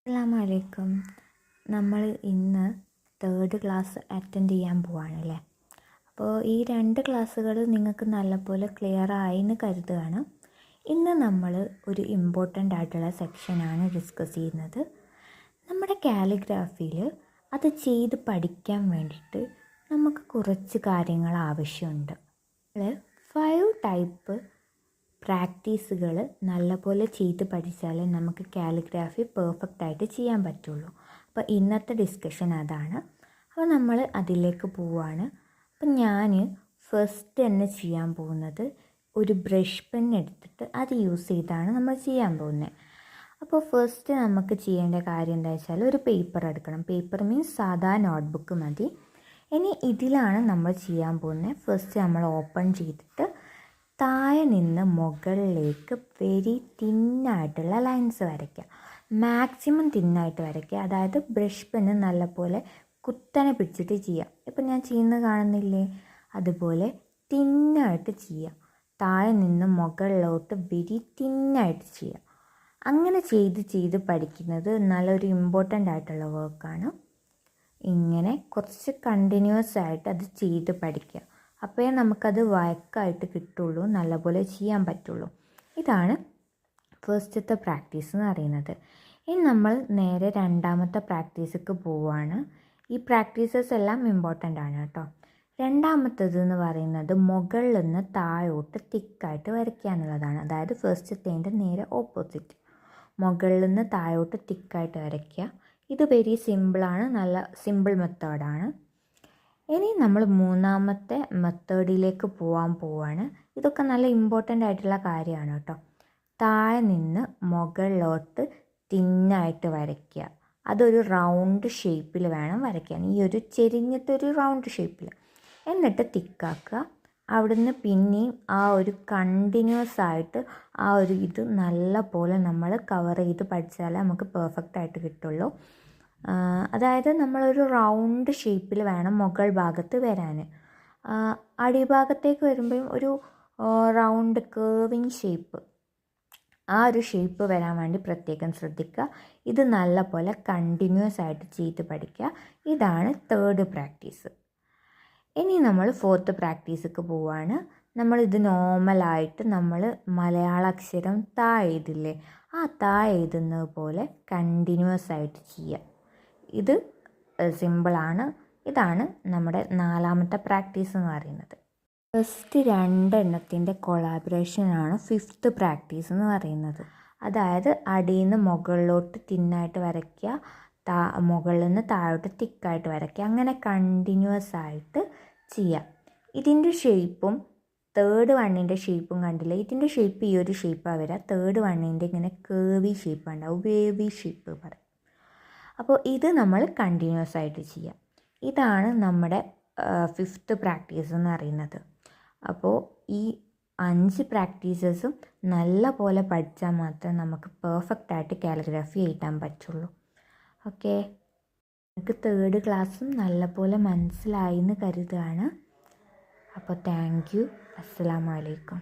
അസ്സലാമലൈക്കും. നമ്മൾ ഇന്ന് തേർഡ് ക്ലാസ് അറ്റൻഡ് ചെയ്യാൻ പോവാണല്ലേ. അപ്പോൾ ഈ 2 ക്ലാസ്സുകൾ നിങ്ങൾക്ക് നല്ലപോലെ ക്ലിയർ ആയെന്ന് കരുതുകയാണ്. ഇന്ന് നമ്മൾ ഒരു ഇമ്പോർട്ടൻ്റ് ആയിട്ടുള്ള സെക്ഷനാണ് ഡിസ്കസ് ചെയ്യുന്നത്. നമ്മുടെ കാലിഗ്രാഫിയിൽ അത് ചെയ്ത് പഠിക്കാൻ വേണ്ടിയിട്ട് നമുക്ക് കുറച്ച് കാര്യങ്ങൾ ആവശ്യമുണ്ട്. 5 ടൈപ്പ് പ്രാക്ടീസുകൾ നല്ലപോലെ ചെയ്ത് പഠിച്ചാലേ നമുക്ക് കാലിഗ്രാഫി പെർഫെക്റ്റായിട്ട് ചെയ്യാൻ പറ്റുള്ളൂ. അപ്പോൾ ഇന്നത്തെ ഡിസ്കഷൻ അതാണ്. അപ്പോൾ നമ്മൾ അതിലേക്ക് പോവുകയാണ്. അപ്പം ഞാൻ ഫസ്റ്റ് തന്നെ ചെയ്യാൻ പോകുന്നത് ഒരു ബ്രഷ് പെൻ എടുത്തിട്ട് അത് യൂസ് ചെയ്താണ് നമ്മൾ ചെയ്യാൻ പോകുന്നത്. അപ്പോൾ ഫസ്റ്റ് നമുക്ക് ചെയ്യേണ്ട കാര്യം എന്താ വെച്ചാൽ ഒരു പേപ്പർ എടുക്കണം. പേപ്പർ മീൻസ് സാധാ നോട്ട്ബുക്ക് മതി. ഇനി ഇതിലാണ് നമ്മൾ ചെയ്യാൻ പോകുന്നത്. ഫസ്റ്റ് നമ്മൾ ഓപ്പൺ ചെയ്തിട്ട് താഴെ നിന്ന് മുകളിലേക്ക് വെരി തിന്നായിട്ടുള്ള ലൈൻസ് വരയ്ക്കുക. മാക്സിമം തിന്നായിട്ട് വരയ്ക്കുക. അതായത് ബ്രഷ് പെന്ന് നല്ലപോലെ കുത്തനെ പിടിച്ചിട്ട് ചെയ്യുക. ഇപ്പം ഞാൻ ചെയ്യുന്നത് കാണുന്നില്ലേ, അതുപോലെ തിന്നായിട്ട് ചെയ്യുക. താഴെ നിന്ന് മുകളിലോട്ട് വെരി തിന്നായിട്ട് ചെയ്യുക. അങ്ങനെ ചെയ്ത് പഠിക്കുന്നത് നല്ലൊരു ഇമ്പോർട്ടൻ്റ് ആയിട്ടുള്ള വർക്കാണ്. ഇങ്ങനെ കുറച്ച് കണ്ടിന്യൂസ് ആയിട്ട് അത് ചെയ്ത് പഠിക്കുക. അപ്പോഴേ നമുക്കത് വഴക്കായിട്ട് കിട്ടുള്ളൂ, നല്ലപോലെ ചെയ്യാൻ പറ്റുള്ളൂ. ഇതാണ് ഫസ്റ്റത്തെ പ്രാക്ടീസ് എന്ന് പറയുന്നത്. ഇനി നമ്മൾ നേരെ രണ്ടാമത്തെ പ്രാക്ടീസിലേക്ക് പോവുകയാണ്. ഈ പ്രാക്ടീസസ് എല്ലാം ഇമ്പോർട്ടൻ്റ് ആണ് കേട്ടോ. രണ്ടാമത്തേത് എന്ന് പറയുന്നത് മുകളിൽ നിന്ന് താഴോട്ട് തിക്കായിട്ട് വരയ്ക്കുക എന്നുള്ളതാണ്. അതായത് ഫസ്റ്റത്തേൻ്റെ നേരെ ഓപ്പോസിറ്റ്. മുകളിൽ നിന്ന് താഴോട്ട് തിക്കായിട്ട് വരയ്ക്കുക. ഇത് വെരി സിമ്പിളാണ്, നല്ല സിമ്പിൾ മെത്തേഡാണ്. ഇനി നമ്മൾ മൂന്നാമത്തെ മെത്തേഡിലേക്ക് പോവാണ്. ഇതൊക്കെ നല്ല ഇമ്പോർട്ടൻ്റ് ആയിട്ടുള്ള കാര്യമാണ് കേട്ടോ. താഴെ നിന്ന് മുകളിലോട്ട് തിന്നായിട്ട് വരയ്ക്കുക. അതൊരു റൗണ്ട് ഷേപ്പിൽ വേണം വരയ്ക്കാൻ, ഈ ഒരു ചെരിഞ്ഞിട്ടൊരു റൗണ്ട് ഷേപ്പിൽ. എന്നിട്ട് തിക്കാക്കുക. അവിടുന്ന് പിന്നെയും ആ ഒരു കണ്ടിന്യൂസ് ആയിട്ട് ആ ഒരു ഇത് നല്ല പോലെ നമ്മൾ കവർ ചെയ്ത് പഠിച്ചാലേ നമുക്ക് പെർഫെക്റ്റ് ആയിട്ട് കിട്ടുള്ളൂ. അതായത് നമ്മളൊരു റൗണ്ട് ഷേപ്പിൽ വേണം മുകൾ ഭാഗത്ത് വരാൻ. അടിഭാഗത്തേക്ക് വരുമ്പോഴും ഒരു റൗണ്ട് കേർവിങ് ഷേപ്പ്, ആ ഒരു ഷേപ്പ് വരാൻ വേണ്ടി പ്രത്യേകം ശ്രദ്ധിക്കുക. ഇത് നല്ല പോലെ കണ്ടിന്യൂസ് ആയിട്ട് ചെയ്ത് പഠിക്കുക. ഇതാണ് തേർഡ് പ്രാക്ടീസ്. ഇനി നമ്മൾ ഫോർത്ത് പ്രാക്ടീസിലേക്ക് പോവുകയാണ്. നമ്മളിത് നോർമലായിട്ട് നമ്മൾ മലയാള അക്ഷരം താഴെ എഴുതില്ലേ, ആ താഴെ എഴുതുന്നത് പോലെ കണ്ടിന്യൂസ് ആയിട്ട് ചെയ്യുക. ഇത് സിമ്പിളാണ്. ഇതാണ് നമ്മുടെ നാലാമത്തെ പ്രാക്ടീസ് എന്ന് പറയുന്നത്. ഫസ്റ്റ് 2 എണ്ണത്തിൻ്റെ കൊളാബറേഷനാണ് ഫിഫ്ത്ത് പ്രാക്ടീസ് എന്ന് പറയുന്നത്. അതായത് അടിയിൽ നിന്ന് മുകളിലോട്ട് തിന്നായിട്ട് വരയ്ക്കുക, മുകളിൽ നിന്ന് താഴോട്ട് തിക്കായിട്ട് വരയ്ക്കുക. അങ്ങനെ കണ്ടിന്യൂസ് ആയിട്ട് ചെയ്യുക. ഇതിൻ്റെ ഷേപ്പും തേർഡ് വണ്ണിൻ്റെ ഷേപ്പും കണ്ടില്ലേ, ഇതിൻ്റെ ഷേപ്പ് ഈ ഒരു ഷേപ്പാണ് വരിക. തേർഡ് വണ്ണിൻ്റെ ഇങ്ങനെ കേവി ഷേപ്പ് ഉണ്ടാവും, വേവി ഷേപ്പ് പറയും. അപ്പോൾ ഇത് നമ്മൾ കണ്ടിന്യൂസ് ആയിട്ട് ചെയ്യാം. ഇതാണ് നമ്മുടെ ഫിഫ്ത്ത് പ്രാക്ടീസ് എന്ന് പറയുന്നത്. അപ്പോൾ ഈ 5 പ്രാക്ടീസസും നല്ല പോലെ പഠിച്ചാൽ മാത്രമേ നമുക്ക് പെർഫെക്റ്റായിട്ട് കാലിഗ്രാഫി എഴുതാൻ പറ്റുള്ളൂ. ഓക്കെ, എനിക്ക് തേർഡ് ക്ലാസ്സും നല്ലപോലെ മനസ്സിലായി എന്ന് കരുതുകയാണ്. അപ്പോൾ താങ്ക് യു. അസ്സലാമു അലൈക്കും.